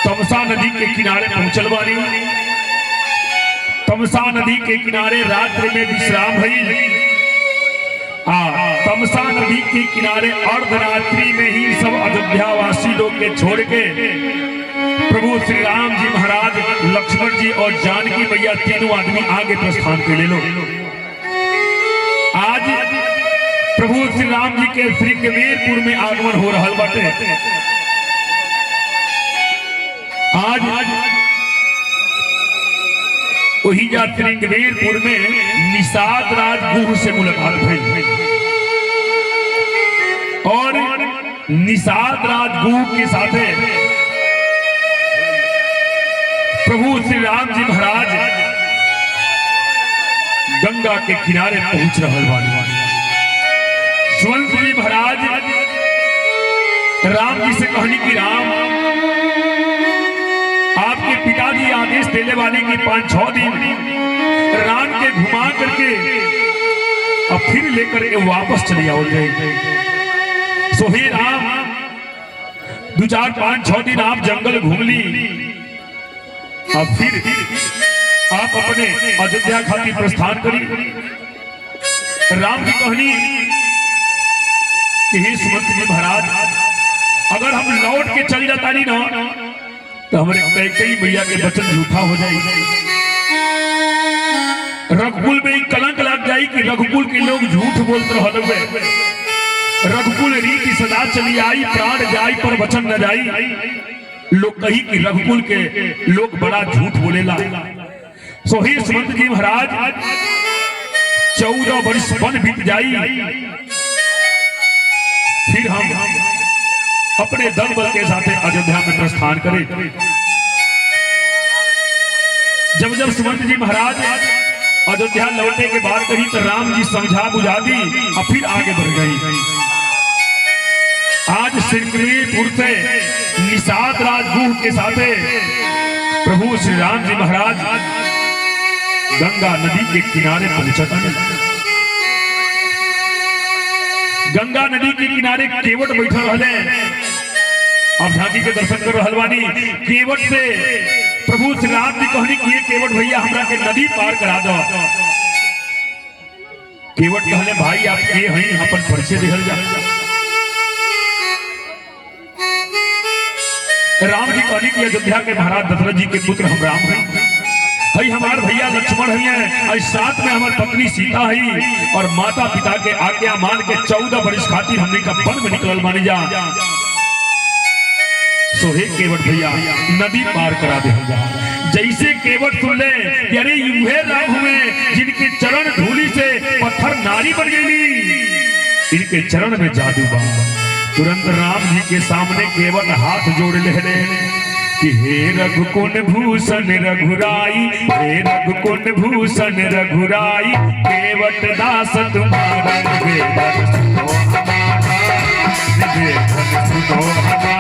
तमसा नदी के किनारे पहुंचल बानी। तमसा नदी के किनारे रात्रि में विश्राम भई। तमसा नदी के किनारे अर्धरात्रि में ही सब अयोध्यावासी लोग के छोड़ के प्रभु श्री राम जी महाराज, लक्ष्मण जी और जानकी मैया तीनों आदमी आगे प्रस्थान कर ले लो। आज प्रभु श्री राम जी के श्रृंगवेरपुर में आगमन हो रहा बाटे। आज वही जा श्रृंगवेरपुर में निषाद राजगुरु से मुलाकात हुई और निषाद राजगुरु के साथ प्रभु श्री राम जी महाराज गंगा के किनारे पहुंच रहे बानी। सुवंत जी महाराज राम जी से कहनी कि राम, आपके पिताजी आदेश देने वाले की 5-6 दिन राम के घुमा करके अब फिर लेकर के वापस चले आओ जाए। सो हे राम, 2-4-5-6 दिन आप जंगल घूम ली, अब फिर आप अपने अयोध्या खातिर प्रस्थान करी। राम की कहनी कि हे सुमंत जी महाराज, अगर हम लौट के चल जाता नहीं ना तो हमारे कैकेयी मैया के वचन झूठा हो जाएगी। रघुकुल में कलंक लग जाए कि रघुकुल के लोग झूठ बोलते रहे। रघुकुल रीति सदा चली आई, प्राण जाई पर वचन न जाई। लोग कही कि रघुकुल के लोग बड़ा झूठ बोलेला। सो हे सुमंत जी महाराज, 14 वर्ष वन बीत जाई, फिर हम अपने दल बल के साथ अयोध्या में प्रस्थान करें। जब सुमंत जी महाराज अयोध्या लौटे के बाद कही तो राम जी समझा बुझा दी और फिर आगे बढ़ गई। आज श्रृंगवेरपुर से निषाद राजगुरु के साथ प्रभु श्री राम जी महाराज गंगा नदी के किनारे पहुंचता। गंगा नदी के किनारे केवट बैठल रहे। अब झांकी के दर्शन कर रहल बानी। केवट से प्रभु श्री राम जी कहनी कि ये केवट भैया हमरा के नदी पार करा दो। केवट कहले भाई आप के हैं, अपन परिचय दिहल जा। राम जी कहनी कि अयोध्या के महाराज दशरथ जी के पुत्र हम राम हैं। भाई हमारे भैया लक्ष्मण हैं और साथ में हमारी पत्नी सीता है और माता पिता के आज्ञा मान के 14 वर्ष खातिर हमने का वन में निकल मानी जा। सो हे केवट भैया नदी पार करा दे। जैसे केवट सुन ले कि अरे यूहे राम हुए जिनके चरण धूलि से पत्थर नारी बन गई, इनके चरण में जादू बा। तुरंत राम जी के सामने केवट हाथ जोड़ ले कि हे रघुकुल भूषण रघुराई, हे रघुकुल भूषण रघुराई, केवट दास तुम्हारा निवेदन सुनो हमारा, निवेदन सुनो हमारा।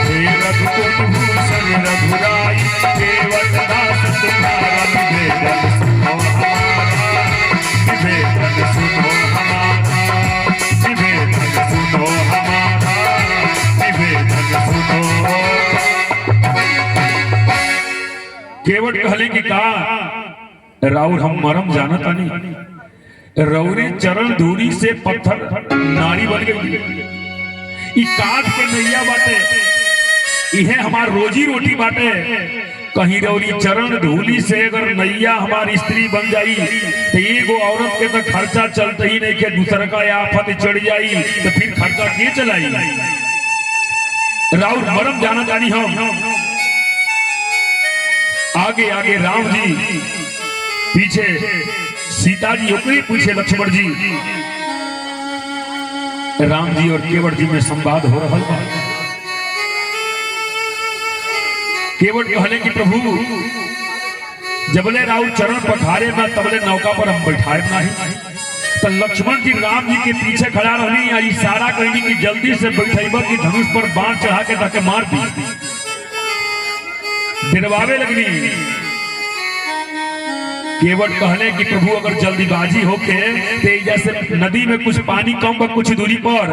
हे रघुकुल भूषण रघुराई, केवट दास तुम्हारा निवेदन सुनो हमारा, निवेदन सुनो हमारा, निवेदन सुनो हमारा, निवेदन सुनो। केवट कहले कि का राउर हम मरम जानता नहीं, रौरे चरण धूरी से पत्थर नारी बन गई। ई काट के नैया बाटे, इहे हमार रोजी रोटी बाटे। कहीं रौरी चरण धूली से अगर नैया हमारी स्त्री बन जाई तो एगो औरत के तो खर्चा चलते ही नहीं के दूसरा का आफत चढ़ जाई तो फिर खर्चा के चलाई। राउर मरम जाना जानी हम। आगे आगे राम जी, पीछे सीता जी, ओकरे पीछे लक्ष्मण जी। राम जी और केवट जी में संवाद हो रहा है। केवट कहले कि प्रभु जबले राउर चरण पखारे ना तबले नौका पर हम बैठाए नहीं। तो लक्ष्मण जी राम जी के पीछे खड़ा रहनी, इशारा कहनी कि जल्दी से बैठेबा कि धनुष पर बाण चढ़ा के ताके मार दी। दिलवावे लगनी केवट कहले कि प्रभु अगर जल्दीबाजी होके ते जैसे नदी में कुछ पानी कम बा कुछ दूरी पर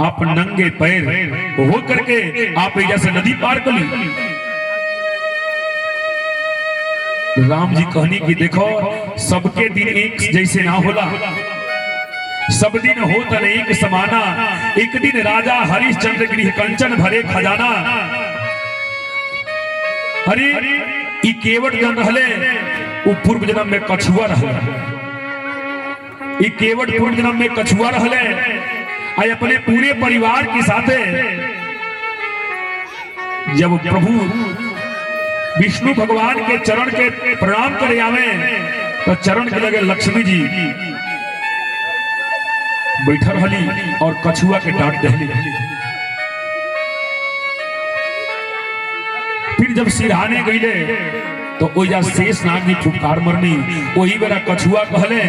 आप नंगे पैर हो करके आप जैसे नदी पार कर ली। राम जी कहनी कि देखो सबके दिन एक जैसे ना होला, सब दिन होता नहीं एक समाना। एक दिन राजा हरिश्चंद्र गृह कंचन भरे खजाना। अरे ई केवट जन रहले वो पूर्व जन्म में कछुआ रहले। ई केवट पूर्व जन्म में कछुआ रहले आई अपने पूरे परिवार के साथे जब प्रभु विष्णु भगवान के चरण के प्रणाम करे आवे तो चरण के लगे लक्ष्मी जी बैठल हली और कछुआ के डांट दहली। फिर जब सिरहाने गईले तो ओजा शेष नाग जी फुफकार मरनी। वही बेरा कछुआ कहले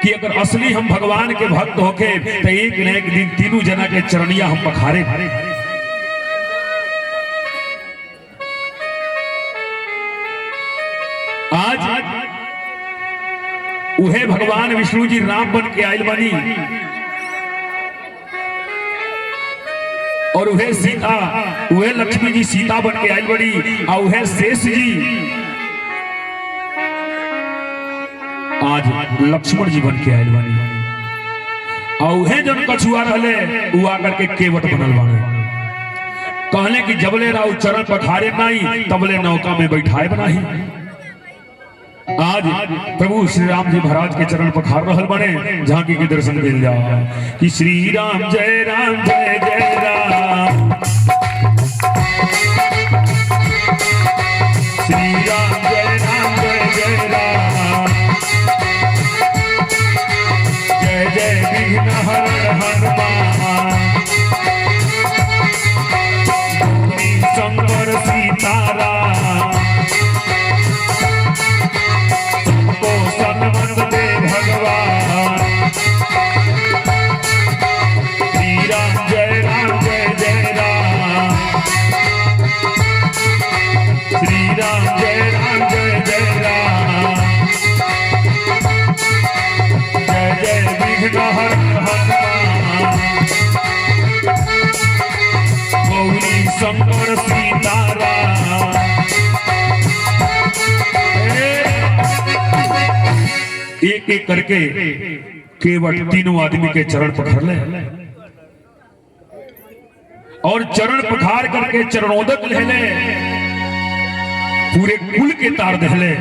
कि अगर असली हम भगवान के भक्त होके तो एक न एक दिन तीनों जना के चरणिया हम पखारे। आज उहे भगवान विष्णु जी राम बन के आयल बनी और उहे सीता उहे लक्ष्मी जी सीता बन के आयल बड़ी और उहे शेष जी आज लक्ष्मण जी बन के आयल बनी और उहे जन कछुआ रहले उ आकर के केवट बनल बाने। कहले कि जबले राव चरण पखारे नहीं तबले नौका में बैठाए बनाही। आज प्रभु श्री राम जी महाराज के चरण पखार रहल बने। झांकी के दर्शन मिल जाओ कि श्री राम जय जय राम, श्री राम जय राम, जय जय विघ्न हरण हनुमान, शंकर सीताराम, सन्मत दे भगवान। श्री राम जय राम, श्री राम जय राम, जय जय विघ्न हरण हनुमान, गौरी शंकर सीताराम। एक एक करके केवट तीनों आदमी के चरण पकड़ ले और चरण पखार करके चरणोदक ले ले, पूरे कुल के तार दहले।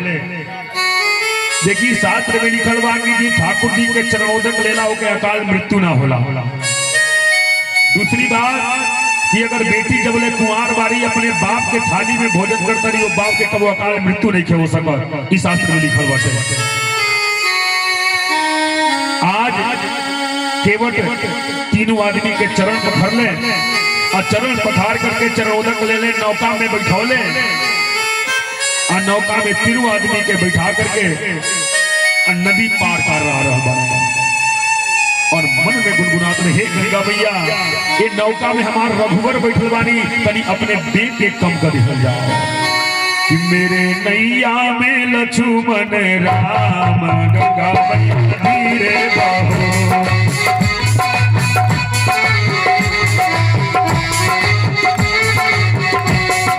देखिए शास्त्र में लिखल बा कि जी ठाकुर जी के चरणोदक लेला हो के अकाल मृत्यु ना होला। दूसरी बात कि अगर बेटी जब ले कुंवार बारी अपने बाप के थाली में भोजन करता रही, वो बाप के कबो अकाल मृत्यु नहीं हो सकत। इस शास्त्र में लिखल बाटे। आज केवट तीनों आदमी के चरण पकड़ ले और चरण पखार करके चरणोदक ले ले, नौका में बैठौले और नौका में तीनों आदमी के बैठा करके नदी पार कर रहा और मन में गुनगुनात रहे, गंगा मैया ये नौका में हमार रघुवर बैठल बानी, तनी अपने बेट के कम कर दिखल जाओ कि मेरे नैया में लक्ष्मण राम, गंगा मैया धीरे बहो।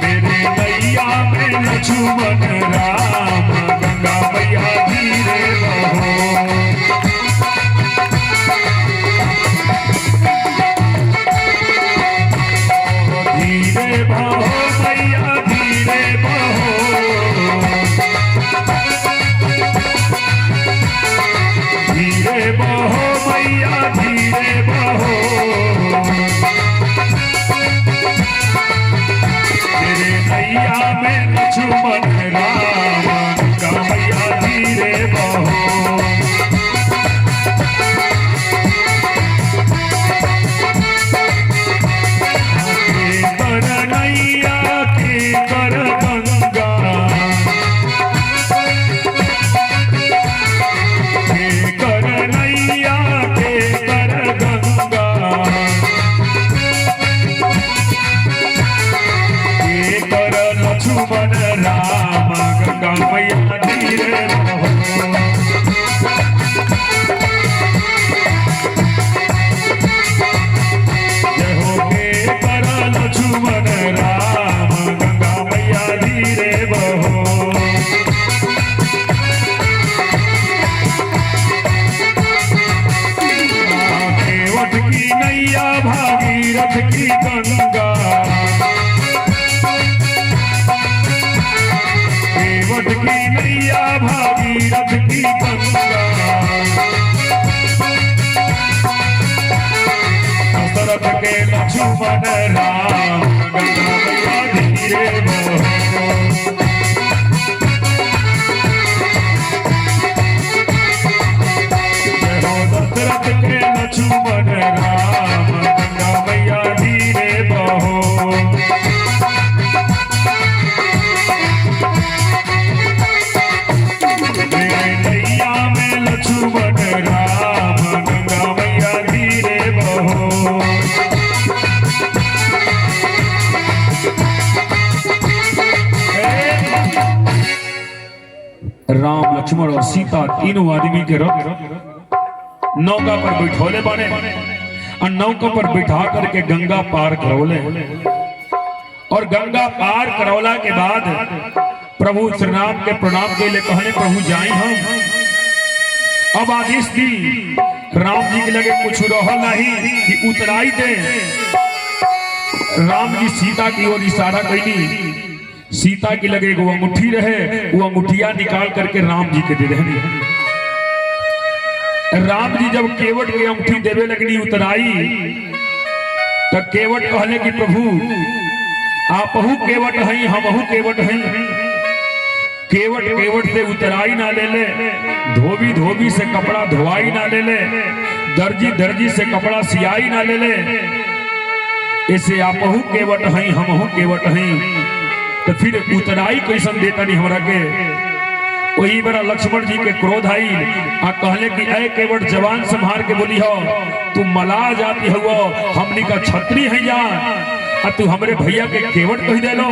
मेरे नैया में लक्ष्मण राम, गंगा मैया धीरे बहो। धीरे बहो मैया धीरे बहो, धीरे बहो मैया धीरे बहो। तेरे नैया में लक्ष्मण राम, मैया धीरे बहो। जय हो के कर लक्ष्मण राम, गंगा मैया धीरे बहो। केवट की नैया भागीरथ की गंगा, केवट की नैया भागीरथ की गंगा। दशरथ के लक्ष्मण राम, गंगा मैया धीरे बहो। दशरथ के लक्ष्मण राम, गंगा मैया धीरे बहो। नैया में लक्ष्मण राम, गंगा मैया धीरे बहो। राम लक्ष्मण और सीता तीनों आदमी के रथ नौका पर बैठोले बने और नौका पर बैठा करके गंगा पार करौले। और गंगा पार करौला के बाद प्रभु श्री राम के प्रणाम के लिए कहने प्रभु जाई हम। अब आदेश दी राम जी के लगे कुछ रहा नहीं कि उतराई दे। राम जी सीता की ओर इशारा कैली, सीता की लगे वो अंगूठी रहे, वो अंगूठिया निकाल करके राम जी के दे रहे। राम जी जब केवट के अंगूठी देवे लगनी उतराई, तब केवट कहले कि प्रभु आपहु केवट हई, हमहु केवट हई। केवट केवट से उतराई ना ले ले, धोबी धोबी से कपड़ा धोआई ना ले ले, दर्जी दर्जी से कपड़ा सियाई ना ले ले। ऐसे आपहु केवट हई, हमहु केवट हई। तो फिर उतराई कैसन देता नहीं हमरा के। वही बड़ा लक्ष्मण जी के क्रोध आई आ कहले कि ऐ केवट जवान संभार के बोली हो, तू मला जाती हो, हमनी का छत्री है जा, आ तू हमरे भैया के केवट कह दे लो।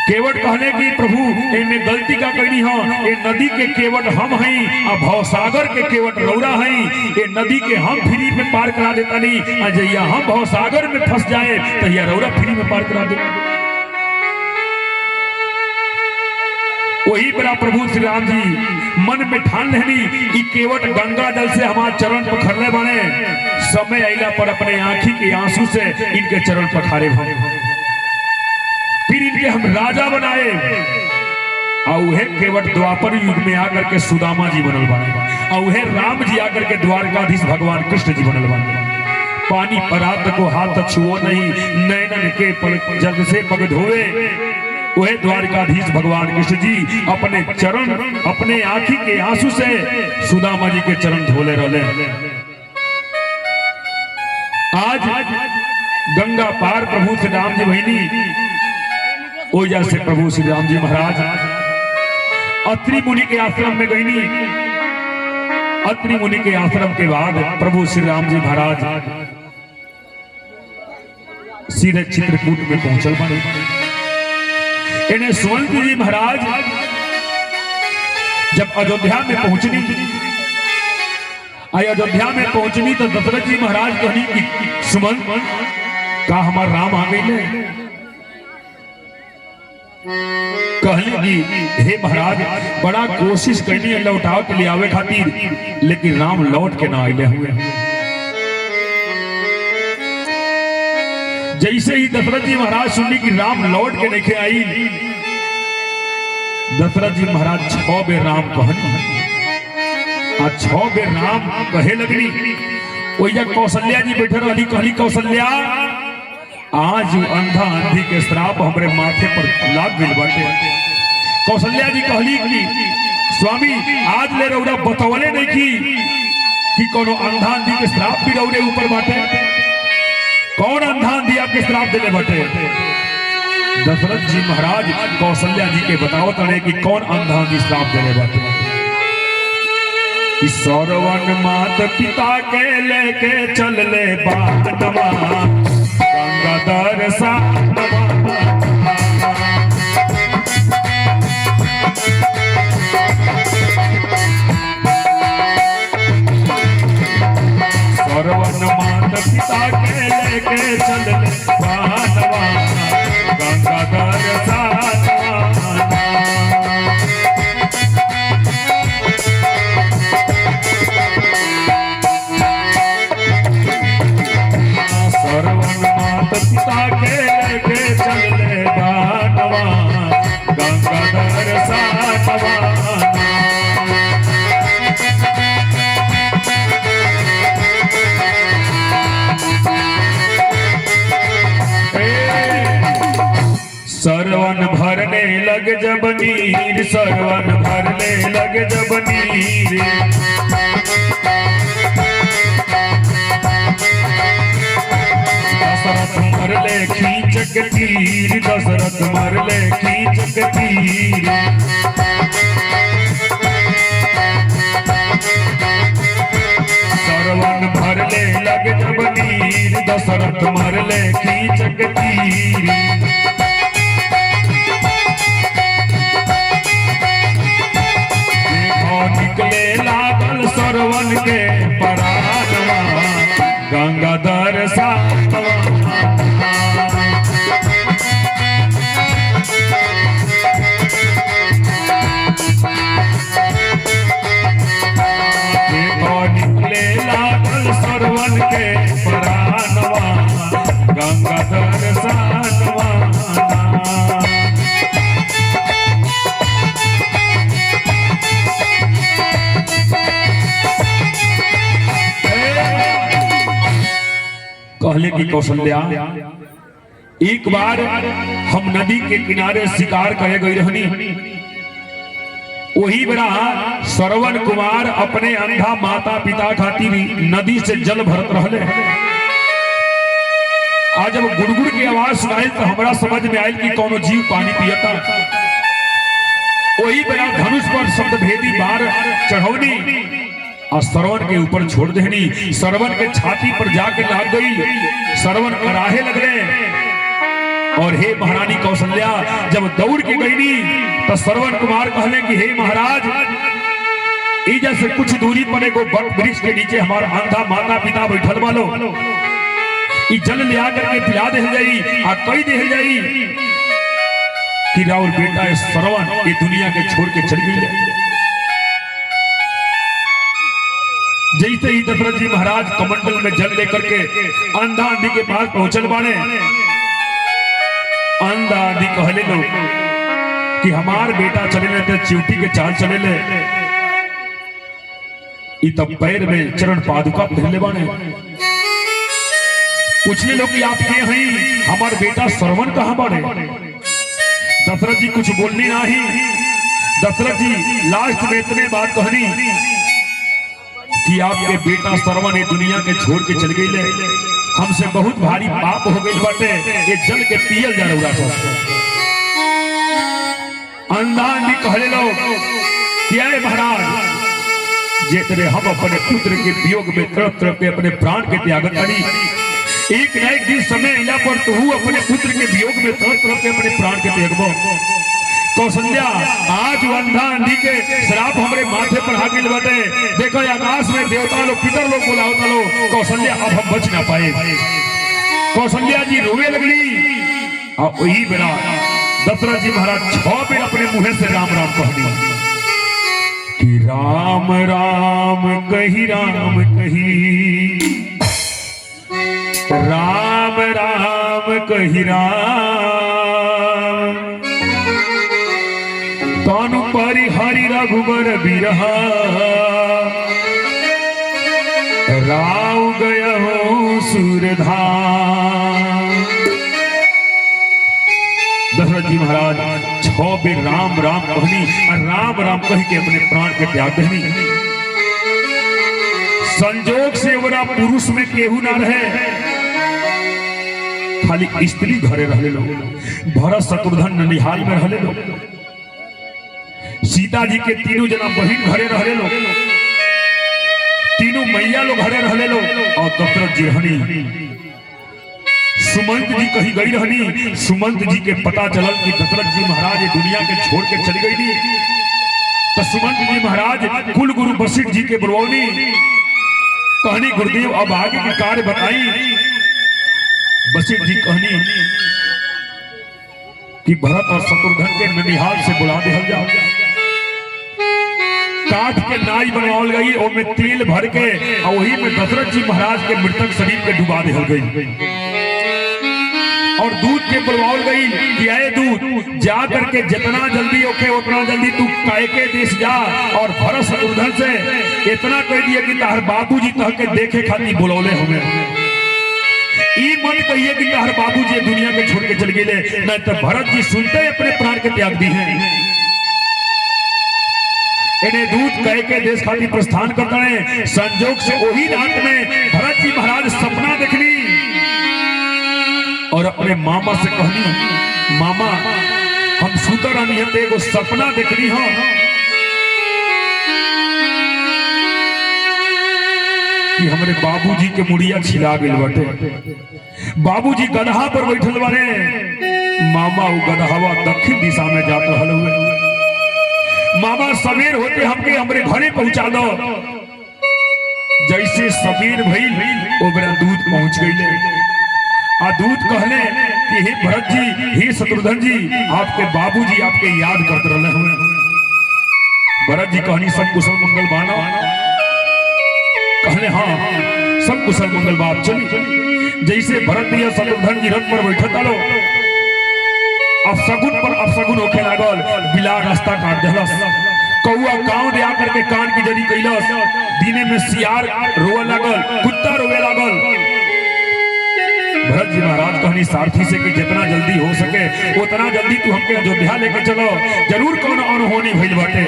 केवट कहले कि प्रभु इनमें गलती का करनी हो, ये नदी के केवट हम हई आ भवसागर के केवट रौरा हई। ये नदी के हम फ्री में पार करा देता नहीं, आ जैया हम भवसागर में फंस जाए तो या रौरा फ्री में पार करा दे। वही बड़ा प्रभु श्री राम जी मन में ठान लेनी कि केवट गंगा जल से हमारे चरण पखरले बने, समय आइला पर अपने आंखी के आंसू से इनके चरण पखारे भरे, फिर इनके हम राजा बनाए। औहे केवट द्वापर युग में आकर के सुदामा जी बनल बने, औहे राम जी आकर के द्वारकाधीश भगवान कृष्ण जी बनल बने। पानी परात को हाथ छुओ नहीं, नैनन के पल जग से पग धोए। वह द्वारकाधीश भगवान कृष्ण जी अपने चरण, अपने आंखी के आंसू से सुदामा जी के चरण धोले रहले। आज गंगा पार प्रभु श्री राम जी बहिनी, ओजा से प्रभु श्री राम जी महाराज अत्रि मुनि के आश्रम में गईनी। अत्रि मुनि के आश्रम के बाद प्रभु श्री राम जी महाराज सीधे चित्रकूट में पहुंचल बने। इन्हें सुमंत जी महाराज जब अयोध्या में पहुंचनी, अयोध्या में पहुंचनी तो दशरथ जी महाराज कहनी कि सुमंत का हमारा राम आ गए। कहली कि हे महाराज बड़ा कोशिश करनी है लौटाव के लिए आवे खातिर, लेकिन राम लौट के ना आए हुए। जैसे ही दशरथ जी महाराज सुनली कि राम लौट के नहीं आई, दशरथ जी महाराज 6 बेर राम कहनी, आ 6 बेर राम कहे लगनी। वही कौशल्या जी बैठे रही, कहली कौशल्या आज अंधा अंधी के श्राप हमरे माथे पर लाग गइल बाटे। कौशल्या जी कहली कि स्वामी आज ले रौरा बतवले नहीं कि कोनो अंधा अंधी के श्राप भी रौरे ऊपर बाटे। कौन अंधा अंधी आपके श्राप देले बाटे? दशरथ जी महाराज कौशल्या जी के बताओ तड़े कि कौन अंधा अंधी श्राप देले बाटे। कि सौरवन मात पिता के लेके चल ले बाटवा, गंगा दरसा नीर, सरवन भरले लगे जब नीर। दशरथ मरले खींच के तीर, दशरथ मरले खींच के तीर। सरवन भरले लगे जब नीर, दशरथ मरले खींच के तीर। निकले लागल सरवन के परानवा, गंगाधर सातवा। निकले लागल सरवन के परानवा, गंगाधर सातवा। कहले की कौशल्या, एक बार हम नदी के किनारे शिकार करे गई रहनी। वही बड़ा श्रवण कुमार अपने अंधा माता पिता खातिर नदी से जल भरत रहले। आज जब गुड़गुड़ की आवाज सुनाई तो हमरा समझ में आयल कि कोनो जीव पानी पियता। वही बड़ा धनुष पर शब्द भेदी बार चढ़ौनी और सरवन के ऊपर छोड़ देनी। सरवन के छाती पर जाके लाग गई। सरवन कराहे लगले। और हे महारानी कौशल्या, जब दौड़ के गईनी तो सरवन कुमार कहले कि हे महाराज, इधर से कुछ दूरी पर एगो वृक्ष के नीचे हमारा अंधा माता पिता बैठल वालो, जल ले आकर के पिला दे जाई आ कई दे जाई कि राउर बेटा सरवन ये दुनिया के छोड़ के चल गई। जैसे ही दशरथ जी महाराज कमंडल में जल लेकर के अंधा आंधी के पास पहुंचल बाने, अंधा आंधी कहले लो कि हमार बेटा चले लेते चिवटी के चाल चले ले। तब पैर में चरण पादुका पहले बाने। पूछने लो कि आप के हैं, हमार बेटा सरवन कहां बाने। दशरथ जी कुछ बोलनी नहीं। दशरथ जी लास्ट में इतने बात कहनी कि आपके बेटा सरवन ये दुनिया के छोड़ के चल गई ले। हमसे बहुत भारी पाप हो गई बाटे, ये जल के पियल जा रहा था। अंधा भी कहले लोग क्या है महाराज, जेतरे हम अपने पुत्र के वियोग में तड़प तड़प के अपने प्राण के त्यागत करी। एक न एक दिन समय इला पर तो अपने पुत्र के वियोग में तड़प तड़प के अपने प्राण के त्यागबो। कौशल्या, आज अंधा आंधी के श्राप हमारे माथे पर आ गई बाटे। देखो आकाश में देवता लोग पितर लोग बुलावता लोग। कौशल्या, अब हम बच ना पाए। कौशल्या जी रोवे लगली। और वही बेरा दशरथ जी महाराज 6 बेर अपने मुंह से राम राम कहनी कि राम राम कही, राम कही, राम राम कही राम। तानु परि हरि रघुबर बिरहा, राव गय हो सूरधाम। दशरथ जी महाराज 6 बेर राम राम कहनी और राम राम कह के अपने प्राण के त्याग देनी। संजोग से वरा पुरुष में केहू ना रहे, खाली स्त्री घरे रहले लोग। भरत शत्रुघ्न ननिहाल में रहले लोग। सीता जी के तीनों जना बहिन घरे रहले लोग। तीनों मैया लोग घरे रहले लोग। और दशरथ जी रहनी। सुमंत जी कही गई रहनी। सुमंत जी के पता चलल कि दशरथ जी महाराज ये दुनिया के छोड़ के चली गई। तो सुमंत जी महाराज कुल गुरु वशिष्ठ जी के बुलवनी। कहनी गुरुदेव अब आगे की कार्य बताई। वशिष्ठ जी कहनी कि भरत और शत्रुघ्न के ननिहाल से बुला दे जाओ। काठ के नाई बनवाल गई, उसमें तेल भर के और वही में दशरथ जी महाराज के मृतक शरीर के डुबा दे गई। और दूध के बुलवाल गई कि आए दूध जा करके जितना जल्दी ओके उतना जल्दी तू कायके देश जा। और भरत शत्रुघ्न से इतना कह दिया कि तार बाबूजी तह के देखे खाती बुलौले हमें। ई मत कहिए कि तार बाबूजी दुनिया के छोड़ के चल गए, नहीं तो भरत जी सुनते अपने प्राण के त्याग दी है। इन्हें दूत कह के देश खातिर प्रस्थान करते हैं। संजोग से वही रात में भरत जी महाराज सपना देखनी और अपने मामा से कहनी, मामा हम सुतर रहनी है, एगो सपना देखनी हो कि हमारे बाबूजी के मुड़िया छिला गई बटे। बाबूजी गदहा पर बैठल बारे, मामा वो गदहावा दक्षिण दिशा में जात रहल हुए। मामा सवेर होते हमके हमरे घरे पहुंचा दो। जैसे सवेर भइल ओकरा दूध पहुंच गई। आ दूध कहले कि हे भरत जी, हे शत्रुघ्न जी, आपके बाबूजी आपके याद करते रहे हुए। भरत जी कहनी सब कुशल मंगल बाना? कहले हाँ सब कुशल मंगल बात। चली जैसे भरत जी शत्रुघ्न जी रथ पर बैठे तालो, अपशगुन होके लागल, बिलार रास्ता काट देलस। कौआ गांव दे आकर के कान की जड़ी कैलस। दिने में सियार रोए लागल, कुत्ता रोए लागल। भरत जी महाराज कहनी सारथी से कि जितना जल्दी हो सके उतना जल्दी तू हमके अयोध्या लेके चलो, जरूर कौन अनहोनी भइल बाटे।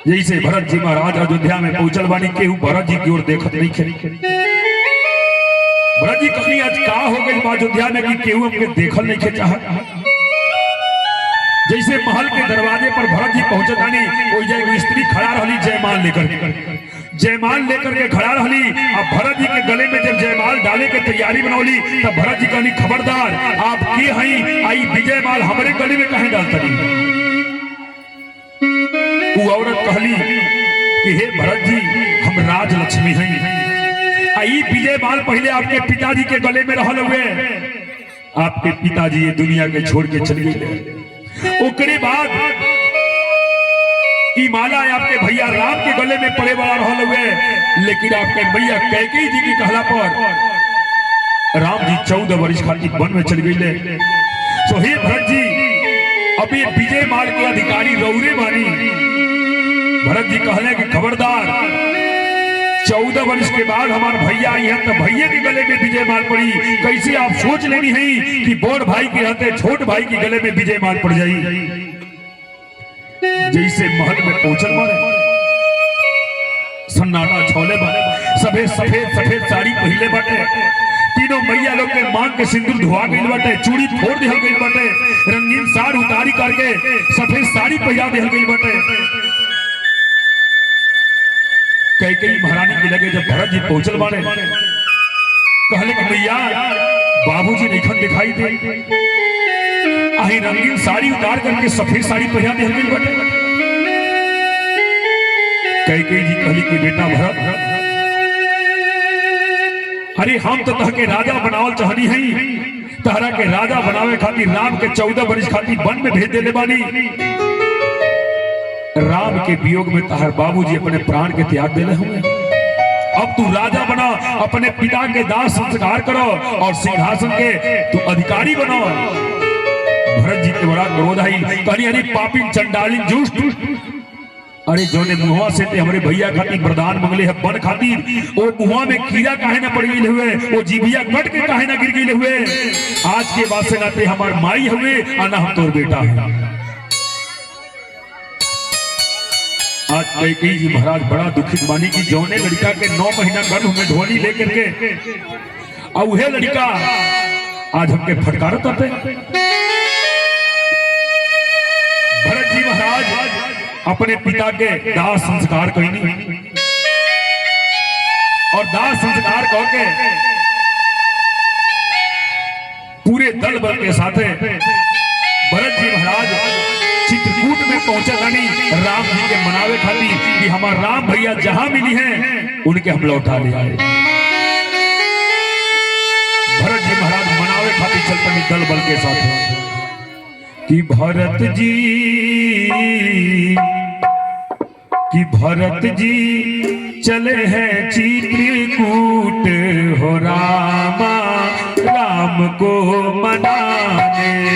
जैसे भरत जी महाराज अयोध्या में पहुंचल बानी, केहू भरत जी की ओर देखत नहीं खे। भरत जी कहनी आज का हो गई अयोध्या में कि केहू हमके देखल नहीं खे चाहत। जैसे महल के दरवाजे पर भरत जी पहुंचे तानी, कोई जाए स्त्री खड़ा रहली जयमाल लेकर के खड़ा रहली। अब भरत जी के गले में जब जयमाल डाले के तैयारी बनौली तब भरत जी कहनी खबरदार आप के हई, आई विजय माल हमारे गले में कहीं डालतनी। वो औरत कहली कि हे भरत जी हम राजलक्ष्मी हई, आई विजय माल पहले आपके पिताजी के गले में रहल हुए। आपके पिताजी ये दुनिया के छोड़ के चल गए। उसके बाद ई माला आपके भैया राम के गले में पड़े वाला रहल हुए। लेकिन आपके भैया कैकेयी जी की कहला पर राम जी 14 वर्ष खातिर वन में चल गए। तो हे भरत जी अभी विजय माल के अधिकारी रौरे बानी। भरत जी कहले कि खबरदार 14 वर्ष के बाद हमारे भैया आई है तो भैया के गले में विजय माल पड़ी। कैसे आप सोच लेनी है कि बड़ भाई के रहते छोट भाई के गले में विजय माल पड़ जाई। जैसे महल में पहुंचल मारे सन्नाटा छोले बाटे, सफेद सफेद साड़ी पहले बाटे। तीनों मैया लोग के मांग के सिंदूर धुआ गई बाटे, चूड़ी फोड़ दिहल गई बाटे, रंगीन साड़ी उतारी करके सफेद साड़ी पहिरा दिहल गई बाटे। कैकेयी महारानी के लगे जब भरत जी पहुंचल बारे कहले कि भैया बाबूजी नहीं दिखाई दे। आही रंगीन साड़ी उतार करके सफेद साड़ी पहिरा दिहल गई बाटे। कैकेयी जी कहली कि बेटा भरत, अरे हम तो तह के राजा बनावल चाहनी है, तहरा के राजा बनावे खातिर राम के 14 वर्ष खातिर वन में भेज देले बानी। राम के वियोग में तहर बाबूजी अपने प्राण के त्याग देले हुए। अब तू राजा बना, अपने पिता के दास संस्कार करो और सिंहासन के तू अधिकारी बनो। भरत जी के बड़ा क्रोध आई, कहनी अरे पापी चंडालिन जुष्ट, अरे जोने मुहा से ते हमारे भैया खातिर वरदान मंगले है बन खातिर, वो मुहा में कीड़ा काहे ना पड़ गई हुए, वो जीभिया कट के काहे ना गिर गई हुए। आज के बाद से ना ते हमार माई हुए और ना हम तोर बेटा है। आज कैकेयी जी महाराज बड़ा दुखित मानी कि जौने लड़का के 9 महीना गर्भ में ढोली लेकर के और वह लड़का आज हमके फटकारत होते। भरत जी महाराज अपने पिता के दाह संस्कार कहनी और दाह संस्कार कह के पूरे दल बल के साथ भरत जी महाराज चित्रकूट में पहुंचे रानी राम जी के मनावे खातिर कि हमारे राम भैया जहां मिली हैं उनके हम लौटा ले आए। भरत जी महाराज मनावे खातिर चलते दल बल के साथ कि भरत जी चले हैं चित्रकूट हो रामा राम को मना